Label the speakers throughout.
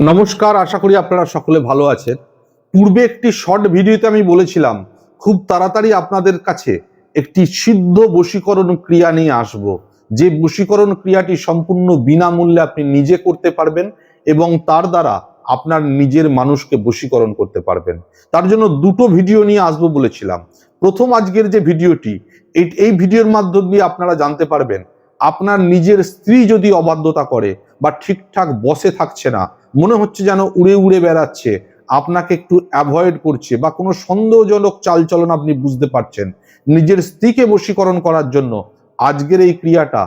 Speaker 1: নমস্কার, আশা করি আপনারা সকলে ভালো আছেন। পূর্বে একটি শর্ট ভিডিওতে আমি বলেছিলাম খুব তাড়াতাড়ি আপনাদের কাছে একটি সিদ্ধ বশীকরণ ক্রিয়া নিয়ে আসব, যে বশীকরণ ক্রিয়াটি সম্পূর্ণ বিনামূল্যে আপনি নিজে করতে পারবেন এবং তার দ্বারা আপনার নিজের মানুষকে বশীকরণ করতে পারবেন। তার জন্য দুটো ভিডিও নিয়ে আসবো বলেছিলাম। প্রথম আজকের যে ভিডিওটি, এই ভিডিওর মাধ্যমে দিয়ে আপনারা জানতে পারবেন আপনার নিজের স্ত্রী যদি অবাধ্যতা করে বা ঠিকঠাক বসে থাকছে না, মনে হচ্ছে যেন উড়ে উড়ে বেড়াচ্ছে, আপনাকে একটু অ্যাভয়েড করছে বা কোনো সন্দেহজনক চালচলন আপনি বুঝতে পারছেন, নিজের স্ত্রীকে বশীকরণ করার জন্য আজকের এই ক্রিয়াটা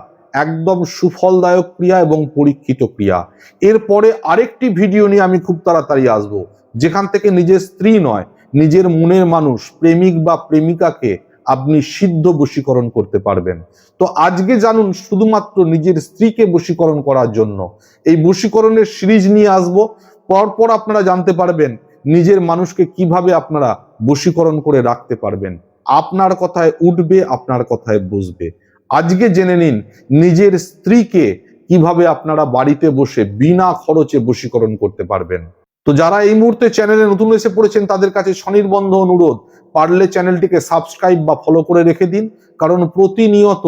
Speaker 1: একদম সুফলদায়ক ক্রিয়া এবং পরীক্ষিত ক্রিয়া। এরপরে আরেকটি ভিডিও নিয়ে আমি খুব তাড়াতাড়ি আসব, যেখান থেকে নিজের স্ত্রী নয়, নিজের মনের মানুষ, প্রেমিক বা প্রেমিকাকে আপনি সিদ্ধ বশীকরণ করতে পারবেন। তো আজকে জানুন শুধুমাত্র নিজের স্ত্রীকে বশীকরণ করার জন্য এই বশীকরণের সিরিজ নিয়ে আসব। পরপর আপনারা জানতে পারবেন নিজের মানুষকে কিভাবে আপনারা বশীকরণ করে রাখতে পারবেন। আপনার কথায় উঠবে, আপনার কথায় বসবে। আজকে জেনে নিন নিজের স্ত্রীকে কিভাবে আপনারা বাড়িতে বসে বিনা খরচে বশীকরণ করতে পারবেন। তো যারা এই মুহূর্তে চ্যানেলে নতুন এসে পড়েছেন তাদের কাছে স্বনির্বন্ধ অনুরোধ, পারলে চ্যানেলটিকে সাবস্ক্রাইব বা ফলো করে রেখে দিন, কারণ প্রতিনিয়ত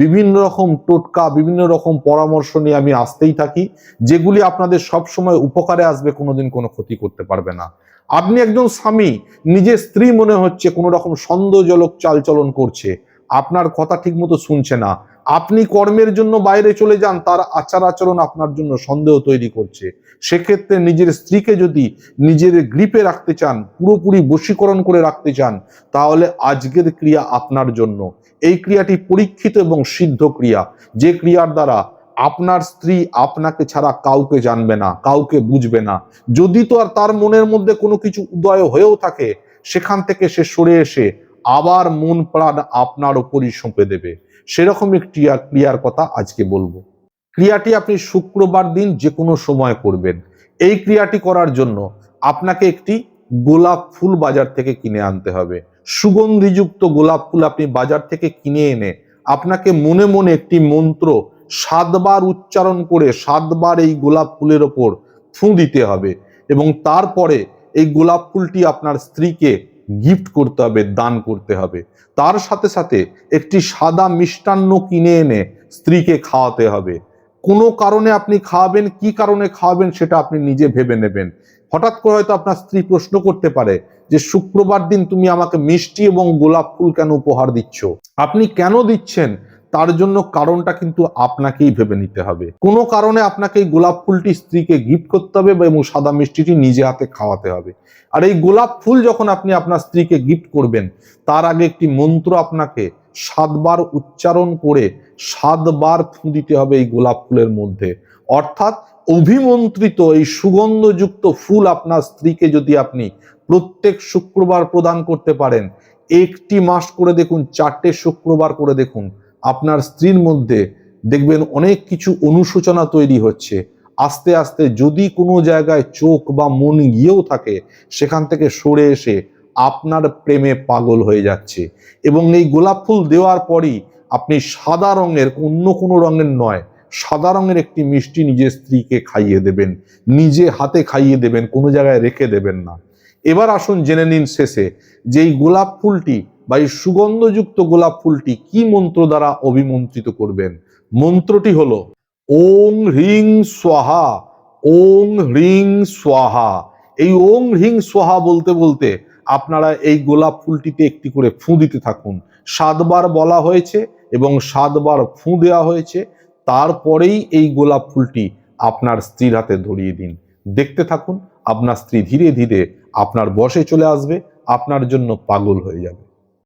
Speaker 1: বিভিন্ন রকম টোটকা, বিভিন্ন রকম পরামর্শ নিয়ে আমি আসতেই থাকি, যেগুলি আপনাদের সব সময় উপকারে আসবে, কোনোদিন কোনো ক্ষতি করতে পারবে না। আপনি একজন স্বামী, নিজের স্ত্রী মনে হচ্ছে কোনো রকম সন্দেহজনক চালচলন করছে, আপনার কথা ঠিক মতো শুনছে না, আপনি কর্মের জন্য বাইরে চলে যান, তার আচার আচরণ আপনার জন্য সন্দেহ তৈরি করছে, সেক্ষেত্রে নিজের স্ত্রীকে যদি নিজের গ্রিপে রাখতে চান, পুরোপুরি বশীকরণ করে রাখতে চান, তাহলে আজকের ক্রিয়া আপনার জন্য। এই ক্রিয়াটি পরীক্ষিত এবং সিদ্ধ ক্রিয়া, যে ক্রিয়ার দ্বারা আপনার স্ত্রী আপনাকে ছাড়া কাউকে জানবে না, কাউকে বুঝবে না। যদি তো আর তার মনের মধ্যে কোনো কিছু উদয় হয়েও থাকে, সেখান থেকে সে সরে এসে আবার মন প্রাণ আপনার উপরই সঁপে দেবে। সেরকম একটি ক্রিয়ার কথা আজকে বলবো। ক্রিয়াটি আপনি শুক্রবার দিন যে কোনো সময় করবেন। এই ক্রিয়াটি করার জন্য আপনাকে একটি গোলাপ ফুল বাজার থেকে কিনে আনতে হবে। সুগন্ধিযুক্ত গোলাপ ফুল আপনি বাজার থেকে কিনে এনে আপনাকে মনে মনে একটি মন্ত্র 7 বার উচ্চারণ করে 7 বার এই গোলাপ ফুলের ওপর ফুঁ দিতে হবে এবং তারপরে এই গোলাপ ফুলটি আপনার স্ত্রীকে গিফট করতে হবে, দান করতে হবে। তার সাথে সাথে একটি সাদা মিষ্টান্ন কিনে এনে স্ত্রীকে খাওয়াতে হবে। কোনো কারণে আপনি খাওয়াবেন, কি কারণে খাওয়াবেন সেটা আপনি নিজে ভেবে নেবেন। হঠাৎ করে হয়তো আপনার স্ত্রী প্রশ্ন করতে পারে যে শুক্রবার দিন তুমি আমাকে মিষ্টি এবং গোলাপ ফুল কেন উপহার দিচ্ছ? আপনি কেন দিচ্ছেন তার জন্য কারণটা কিন্তু আপনাকেই ভেবে নিতে হবে। কোনো কারণে আপনাকে এই গোলাপ ফুলটি স্ত্রীকে গিফট করতে হবে এবং সাদা মিষ্টিটি নিজে হাতে খাওয়াতে হবে। আর এই গোলাপ ফুল যখন আপনি আপনার স্ত্রীকে গিফট করবেন, তার আগে একটি মন্ত্র আপনাকে 7 বার উচ্চারণ করে 7 বার ফুঁ দিতে হবে এই গোলাপ ফুলের মধ্যে। অর্থাৎ অভিমন্ত্রিত এই সুগন্ধযুক্ত ফুল আপনার স্ত্রীকে যদি আপনি প্রত্যেক শুক্রবার প্রদান করতে পারেন, একটি মাস করে দেখুন, 4টে শুক্রবার করে দেখুন, আপনার স্ত্রীর মধ্যে দেখবেন অনেক কিছু অনুশোচনা তৈরি হচ্ছে। আস্তে আস্তে যদি কোনো জায়গায় চোখ বা মন গিয়েও থাকে, সেখান থেকে সরে এসে আপনার প্রেমে পাগল হয়ে যাচ্ছে। এবং এই গোলাপ ফুল দেওয়ার পরই আপনি সাদা রঙের, অন্য কোনো রঙের নয়, সাদা রঙের একটি মিষ্টি নিজের স্ত্রীকে খাইয়ে দেবেন, নিজে হাতে খাইয়ে দেবেন, কোনো জায়গায় রেখে দেবেন না। এবার আসুন জেনে নিন শেষে যে এই গোলাপ ফুলটি বা এই সুগন্ধযুক্ত গোলাপ ফুলটি কি মন্ত্র দ্বারা অভিমন্ত্রিত করবেন। মন্ত্রটি হলো ওং হ্রিং স্বাহা, ওং হ্রিং স্বাহা। এই ওং হ্রিং স্বাহা বলতে বলতে আপনারা এই গোলাপ ফুলটিতে একটি করে ফুঁ দিতে থাকুন। 7 বার বলা হয়েছে এবং 7 বার ফুঁ দেওয়া হয়েছে। তারপরেই এই গোলাপ ফুলটি আপনার স্ত্রীর হাতে ধরিয়ে দিন। দেখতে থাকুন, আপনার স্ত্রী ধীরে ধীরে আপনার বশে চলে আসবে, আপনার জন্য পাগল হয়ে যাবে।